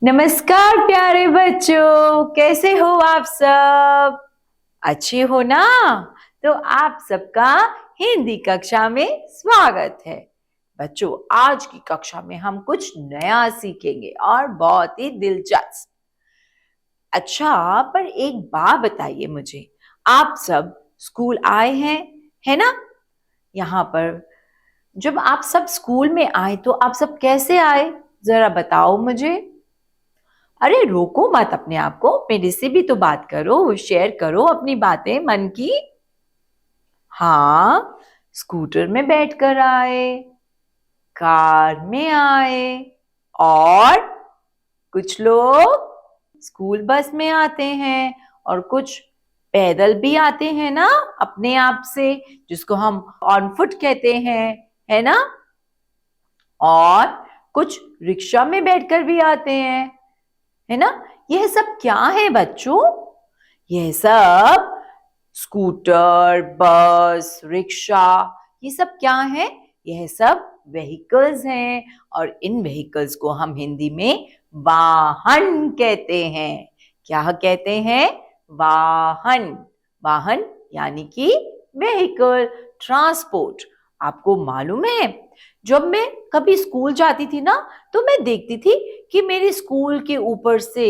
नमस्कार प्यारे बच्चों, कैसे हो आप सब? अच्छे हो ना? तो आप सबका हिंदी कक्षा में स्वागत है। बच्चों, आज की कक्षा में हम कुछ नया सीखेंगे और बहुत ही दिलचस्प। अच्छा, पर एक बात बताइए मुझे, आप सब स्कूल आए हैं, है ना? यहाँ पर जब आप सब स्कूल में आए तो आप सब कैसे आए? जरा बताओ मुझे। अरे रोको मत अपने आप को, मेरे से भी तो बात करो, शेयर करो अपनी बातें मन की। हाँ, स्कूटर में बैठकर आए, कार में आए, और कुछ लोग स्कूल बस में आते हैं और कुछ पैदल भी आते हैं ना, अपने आप से, जिसको हम ऑन फुट कहते हैं, है ना? और कुछ रिक्शा में बैठकर भी आते हैं, है ना? यह सब क्या है बच्चों? यह सब स्कूटर, बस, रिक्शा, ये सब क्या है? यह सब व्हीकल्स हैं और इन व्हीकल्स को हम हिंदी में वाहन कहते हैं। क्या कहते हैं? वाहन। वाहन यानी कि व्हीकल, ट्रांसपोर्ट। आपको मालूम है, जब मैं कभी स्कूल जाती थी ना, तो मैं देखती थी कि मेरे स्कूल के ऊपर से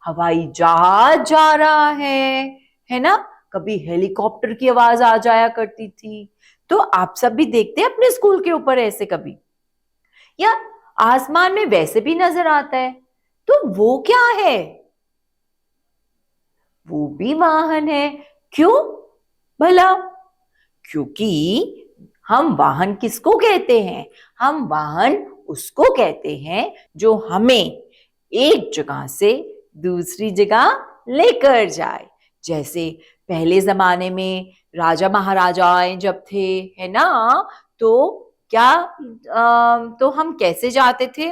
हवाई जहाज जा रहा है ना? कभी हेलीकॉप्टर की आवाज आ जाया करती थी। तो आप सब भी देखते हैं अपने स्कूल के ऊपर ऐसे कभी, या आसमान में वैसे भी नजर आता है? तो वो क्या है? वो भी वाहन है। क्यों भला? क्योंकि हम वाहन किसको कहते हैं? हम वाहन उसको कहते हैं जो हमें एक जगह से दूसरी जगह लेकर जाए। जैसे पहले जमाने में राजा महाराजाएं जब थे, है ना, तो क्या तो हम कैसे जाते थे?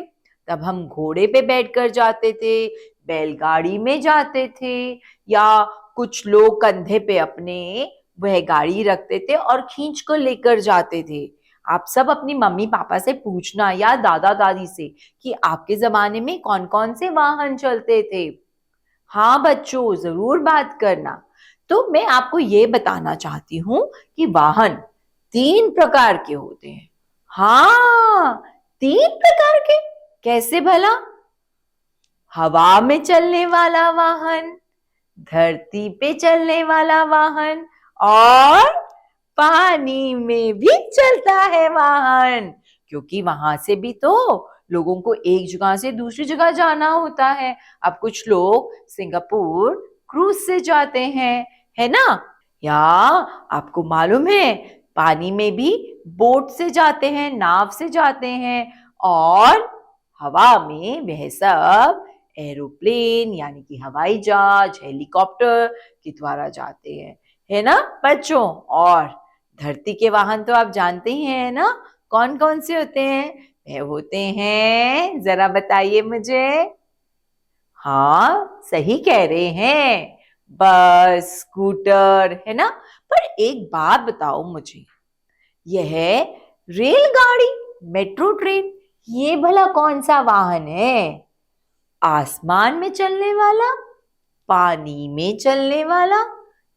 तब हम घोड़े पे बैठकर जाते थे, बैलगाड़ी में जाते थे, या कुछ लोग कंधे पे अपने वह गाड़ी रखते थे और खींच कर लेकर जाते थे। आप सब अपनी मम्मी पापा से पूछना या दादा दादी से कि आपके जमाने में कौन कौन से वाहन चलते थे। हाँ बच्चों, जरूर बात करना। तो मैं आपको ये बताना चाहती हूँ कि वाहन 3 प्रकार के होते हैं। हाँ, 3 प्रकार के। कैसे भला? हवा में चलने वाला वाहन, धरती पे चलने वाला वाहन, और पानी में भी चलता है वाहन। क्योंकि वहां से भी तो लोगों को एक जगह से दूसरी जगह जाना होता है। अब कुछ लोग सिंगापुर क्रूज से जाते हैं, है ना? या आपको मालूम है, पानी में भी बोट से जाते हैं, नाव से जाते हैं, और हवा में वह सब एरोप्लेन यानी कि हवाई जहाज, हेलीकॉप्टर के द्वारा जाते हैं, है ना बच्चों? और धरती के वाहन तो आप जानते ही हैं ना, कौन कौन से होते हैं? वह होते हैं, जरा बताइए मुझे। हाँ, सही कह रहे हैं, बस, स्कूटर, है ना? पर एक बात बताओ मुझे, यह रेलगाड़ी, मेट्रो ट्रेन, ये भला कौन सा वाहन है? आसमान में चलने वाला, पानी में चलने वाला,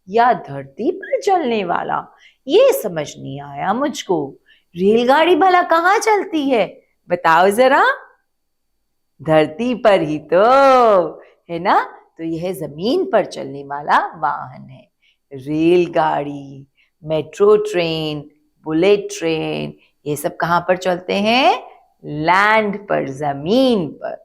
या धरती पर चलने वाला? ये समझ नहीं आया मुझको। रेलगाड़ी भला कहाँ चलती है? बताओ जरा। धरती पर ही तो, है ना? तो यह जमीन पर चलने वाला वाहन है। रेलगाड़ी, मेट्रो ट्रेन, बुलेट ट्रेन, ये सब कहाँ पर चलते हैं? लैंड पर, जमीन पर।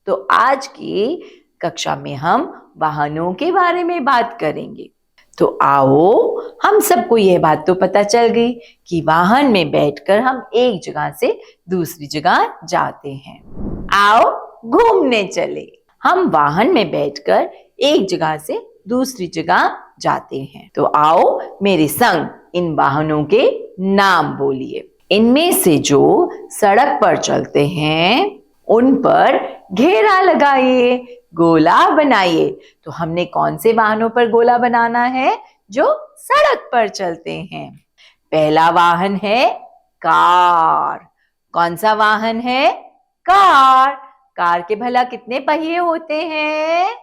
तो आज की कक्षा में हम वाहनों के बारे में बात करेंगे। तो आओ, हम सबको यह बात तो पता चल गई कि वाहन में बैठकर हम एक जगह से दूसरी जगह जाते हैं। आओ घूमने चले। हम वाहन में बैठकर एक जगह से दूसरी जगह जाते हैं। तो आओ मेरे संग इन वाहनों के नाम बोलिए। इनमें से जो सड़क पर चलते हैं उन पर घेरा लगाइए, गोला बनाइए। तो हमने कौन से वाहनों पर गोला बनाना है? जो सड़क पर चलते हैं। पहला वाहन है कार। कौन सा वाहन है? कार। कार के भला कितने पहिए होते हैं?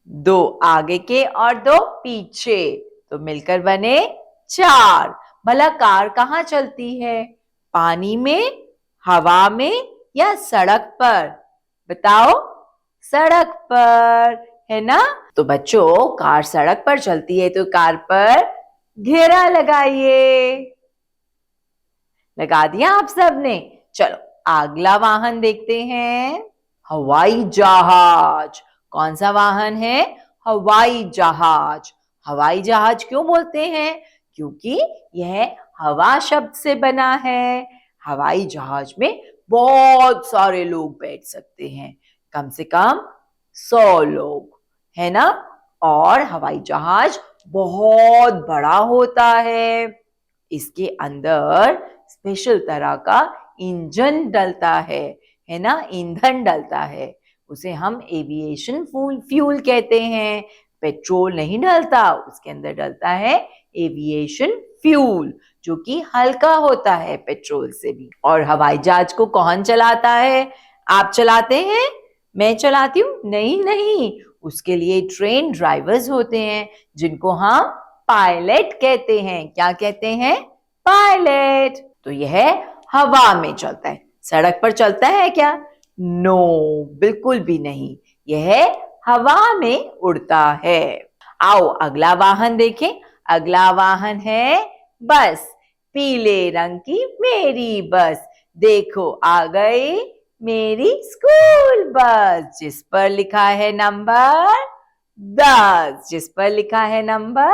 2 आगे के और 2 पीछे, तो मिलकर बने 4। भला कार कहाँ चलती है? पानी में, हवा में या सड़क पर? बताओ। सड़क पर, है ना? तो बच्चों, कार सड़क पर चलती है तो कार पर घेरा लगाइए। लगा दिया आप सबने? चलो अगला वाहन देखते हैं। हवाई जहाज। कौन सा वाहन है? हवाई जहाज। हवाई जहाज क्यों बोलते हैं? क्योंकि यह हवा शब्द से बना है। हवाई जहाज में बहुत सारे लोग बैठ सकते हैं, कम से कम 100 लोग, है ना? और हवाई जहाज बहुत बड़ा होता है। इसके अंदर स्पेशल तरह का इंजन डलता है ना? ईंधन डलता है। उसे हम एविएशन फ्यूल कहते हैं। पेट्रोल नहीं डलता, उसके अंदर डलता है एविएशन फ्यूल, जो कि हल्का होता है पेट्रोल से भी। और हवाई जहाज को कौन चलाता है? आप चलाते हैं? मैं चलाती हूँ? नहीं नहीं, उसके लिए ट्रेन ड्राइवर्स होते हैं, जिनको हम पायलट कहते हैं। क्या कहते हैं? पायलट। तो यह हवा में चलता है। सड़क पर चलता है क्या? नो, बिल्कुल भी नहीं। यह हवा में उड़ता है। आओ अगला वाहन देखें। अगला वाहन है बस। पीले रंग की मेरी बस। देखो आ गई मेरी स्कूल बस, जिस पर लिखा है नंबर 10। जिस पर लिखा है नंबर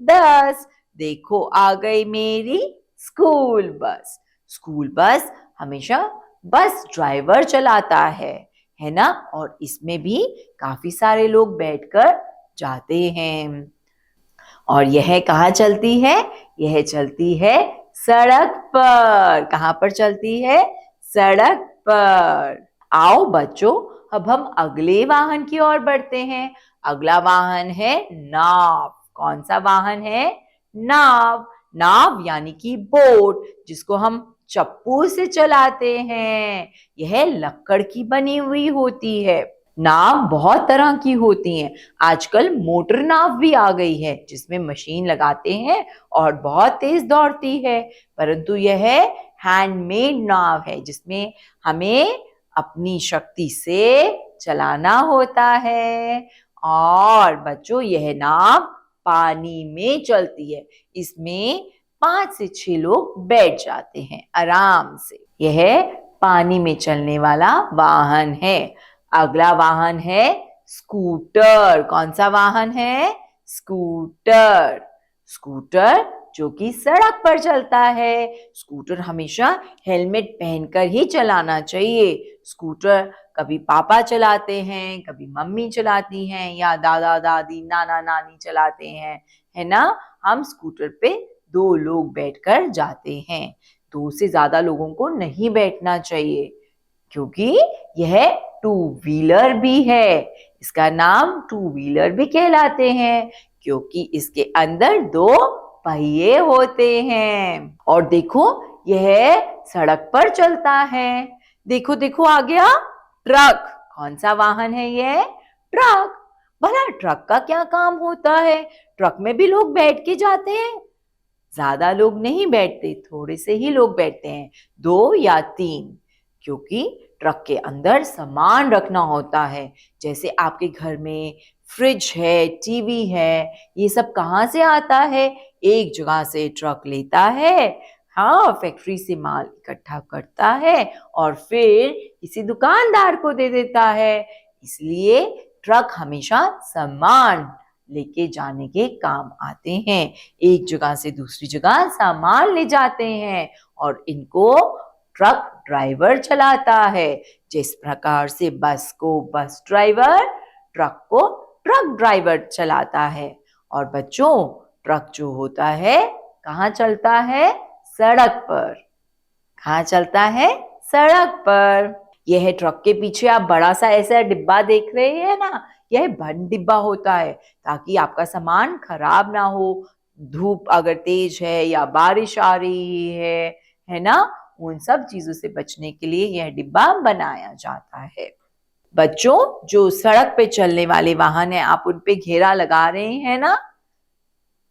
10। देखो आ गई मेरी स्कूल बस। स्कूल बस हमेशा बस ड्राइवर चलाता है ना? और इसमें भी काफी सारे लोग बैठकर जाते हैं। और यह कहाँ चलती है? यह चलती है सड़क पर। कहाँ पर चलती है? सड़क पर। आओ बच्चों, अब हम अगले वाहन की ओर बढ़ते हैं। अगला वाहन है नाव। कौन सा वाहन है? नाव। नाव यानी कि बोट, जिसको हम चप्पू से चलाते हैं। यह लकड़ की बनी हुई होती है। नाव बहुत तरह की होती हैं। आजकल मोटर नाव भी आ गई है, जिसमें मशीन लगाते हैं और बहुत तेज दौड़ती है। परंतु यह हैंडमेड नाव है, जिसमें हमें अपनी शक्ति से चलाना होता है। और बच्चों, यह नाव पानी में चलती है। इसमें 5 से 6 लोग बैठ जाते हैं आराम से। यह पानी में चलने वाला वाहन है। अगला वाहन है स्कूटर। कौन सा वाहन है? स्कूटर। स्कूटर जो कि सड़क पर चलता है। स्कूटर हमेशा हेलमेट पहनकर ही चलाना चाहिए। स्कूटर कभी पापा चलाते हैं, कभी मम्मी चलाती हैं, या दादा दादी नाना नानी चलाते हैं, है ना? हम स्कूटर पे 2 लोग बैठकर जाते हैं। 2 से ज्यादा लोगों को नहीं बैठना चाहिए, क्योंकि यह 2 व्हीलर भी है। इसका नाम 2 व्हीलर भी कहलाते हैं, क्योंकि इसके अंदर 2 पहिए होते हैं। और देखो, यह सड़क पर चलता है। देखो देखो आ गया ट्रक। कौन सा वाहन है यह? ट्रक। भला ट्रक का क्या काम होता है? ट्रक में भी लोग बैठ के जाते हैं? ज्यादा लोग नहीं बैठते, थोड़े से ही लोग बैठते हैं, 2 या 3, क्योंकि ट्रक के अंदर सामान रखना होता है। जैसे आपके घर में फ्रिज है, टीवी है, ये सब कहाँ से आता है? एक जगह से ट्रक लेता है, हाँ, फैक्ट्री से माल इकट्ठा करता है और फिर किसी दुकानदार को दे देता है। इसलिए ट्रक हमेशा सामान लेके जाने के काम आते हैं। एक जगह से दूसरी जगह सामान ले जाते हैं और इनको ट्रक ड्राइवर चलाता है। जिस प्रकार से बस को बस ड्राइवर, ट्रक को ट्रक ड्राइवर चलाता है। और बच्चों, ट्रक जो होता है कहाँ चलता है? सड़क पर। कहाँ चलता है? सड़क पर। यह ट्रक के पीछे आप बड़ा सा ऐसा डिब्बा देख रहे हैं ना, यह बंद डिब्बा होता है, ताकि आपका सामान खराब ना हो। धूप अगर तेज है या बारिश आ रही है ना, उन सब चीजों से बचने के लिए यह डिब्बा बनाया जाता है। बच्चों, जो सड़क पे चलने वाले वाहन है, आप उन पे घेरा लगा रहे हैं ना।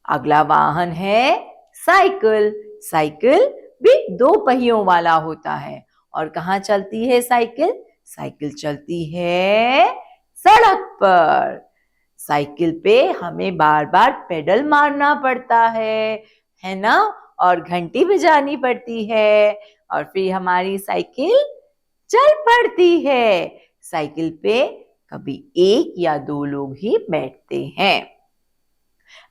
अगला वाहन है साइकिल। साइकिल भी 2 पहियों वाला होता है। और कहाँ चलती है साइकिल? साइकिल चलती है सड़क पर। साइकिल पे हमें बार बार पेडल मारना पड़ता है ना, और घंटी बजानी पड़ती है, और फिर हमारी साइकिल चल पड़ती है। साइकिल पे कभी 1 या 2 लोग ही बैठते हैं।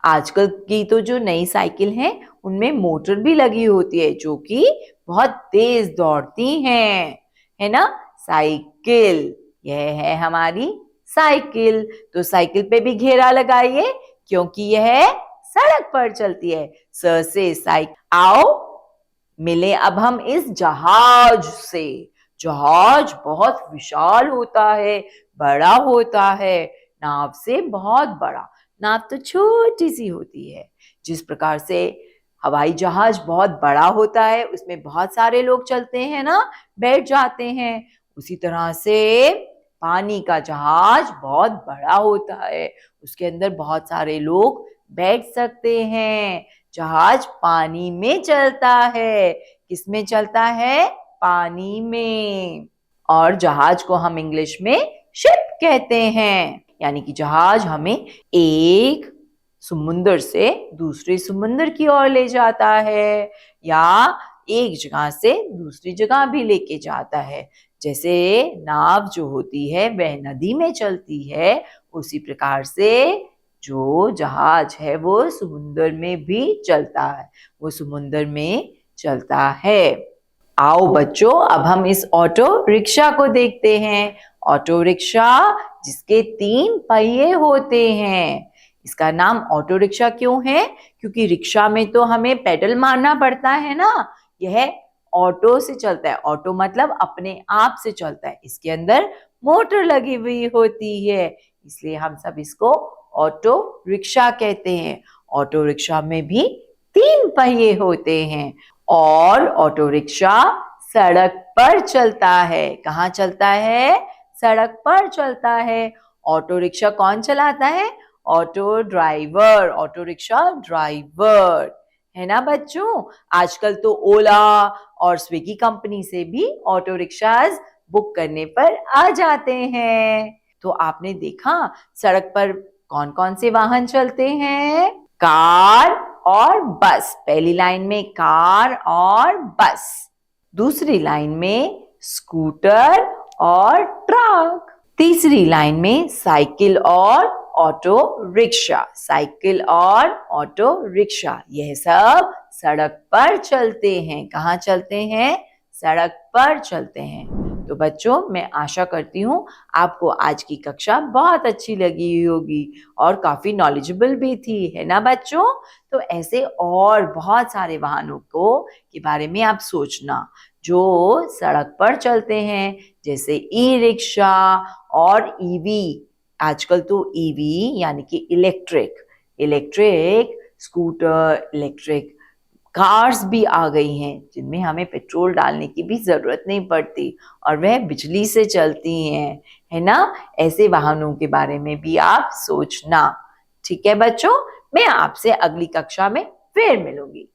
आजकल की तो जो नई साइकिल है उनमें मोटर भी लगी होती है, जो कि बहुत तेज दौड़ती हैं, है ना। साइकिल, यह है हमारी साइकिल। तो साइकिल पे भी घेरा लगाइए, क्योंकि यह सड़क पर चलती है। स से साइकिल। आओ मिले अब हम इस जहाज से। जहाज बहुत विशाल होता है, बड़ा होता है, नाव से बहुत बड़ा। नाव तो छोटी सी होती है। जिस प्रकार से हवाई जहाज बहुत बड़ा होता है, उसमें बहुत सारे लोग चलते हैं ना, बैठ जाते हैं, उसी तरह से पानी का जहाज बहुत बड़ा होता है, उसके अंदर बहुत सारे लोग बैठ सकते हैं। जहाज पानी में चलता है। किस में चलता है? पानी में। और जहाज को हम इंग्लिश में शिप कहते हैं। यानी कि जहाज हमें एक समुंदर से दूसरे समुंदर की ओर ले जाता है, या एक जगह से दूसरी जगह भी लेके जाता है। जैसे नाव जो होती है वह नदी में चलती है, उसी प्रकार से जो जहाज है वो समुंदर में भी चलता है, वो समुंदर में चलता है। आओ बच्चों, अब हम इस ऑटो रिक्शा को देखते हैं। ऑटो रिक्शा जिसके 3 पहिए होते हैं। इसका नाम ऑटो रिक्शा क्यों है? क्योंकि रिक्शा में तो हमें पेडल मारना पड़ता है ना, यह ऑटो से चलता है। ऑटो मतलब अपने आप से चलता है, इसके अंदर मोटर लगी हुई होती है, इसलिए हम सब इसको ऑटो रिक्शा कहते हैं। ऑटो रिक्शा में भी 3 पहिए होते हैं, और ऑटो रिक्शा सड़क पर चलता है। कहाँ चलता है? सड़क पर चलता है। ऑटो रिक्शा कौन चलाता है? Auto driver. Auto rickshaw driver, है ना बच्चों। आजकल तो ओला और स्विगी कंपनी से भी ऑटो रिक्शाज बुक करने पर आ जाते हैं। तो आपने देखा सड़क पर कौन कौन से वाहन चलते हैं? कार और बस। पहली लाइन में कार और बस, दूसरी लाइन में स्कूटर और ट्रक, तीसरी लाइन में साइकिल और ऑटो रिक्शा। साइकिल और ऑटो रिक्शा यह सब सड़क पर चलते हैं। कहाँ चलते हैं? सड़क पर चलते हैं। तो बच्चों, मैं आशा करती हूँ आपको आज की कक्षा बहुत अच्छी लगी होगी और काफी नॉलेजेबल भी थी, है ना बच्चों। तो ऐसे और बहुत सारे वाहनों के बारे में आप सोचना जो सड़क पर चलते हैं, जैसे ई रिक्शा और ईवी। आजकल तो ईवी यानी कि इलेक्ट्रिक स्कूटर, इलेक्ट्रिक कार्स भी आ गई हैं, जिनमें हमें पेट्रोल डालने की भी जरूरत नहीं पड़ती और वह बिजली से चलती हैं, है ना। ऐसे वाहनों के बारे में भी आप सोचना। ठीक है बच्चों, मैं आपसे अगली कक्षा में फिर मिलूंगी।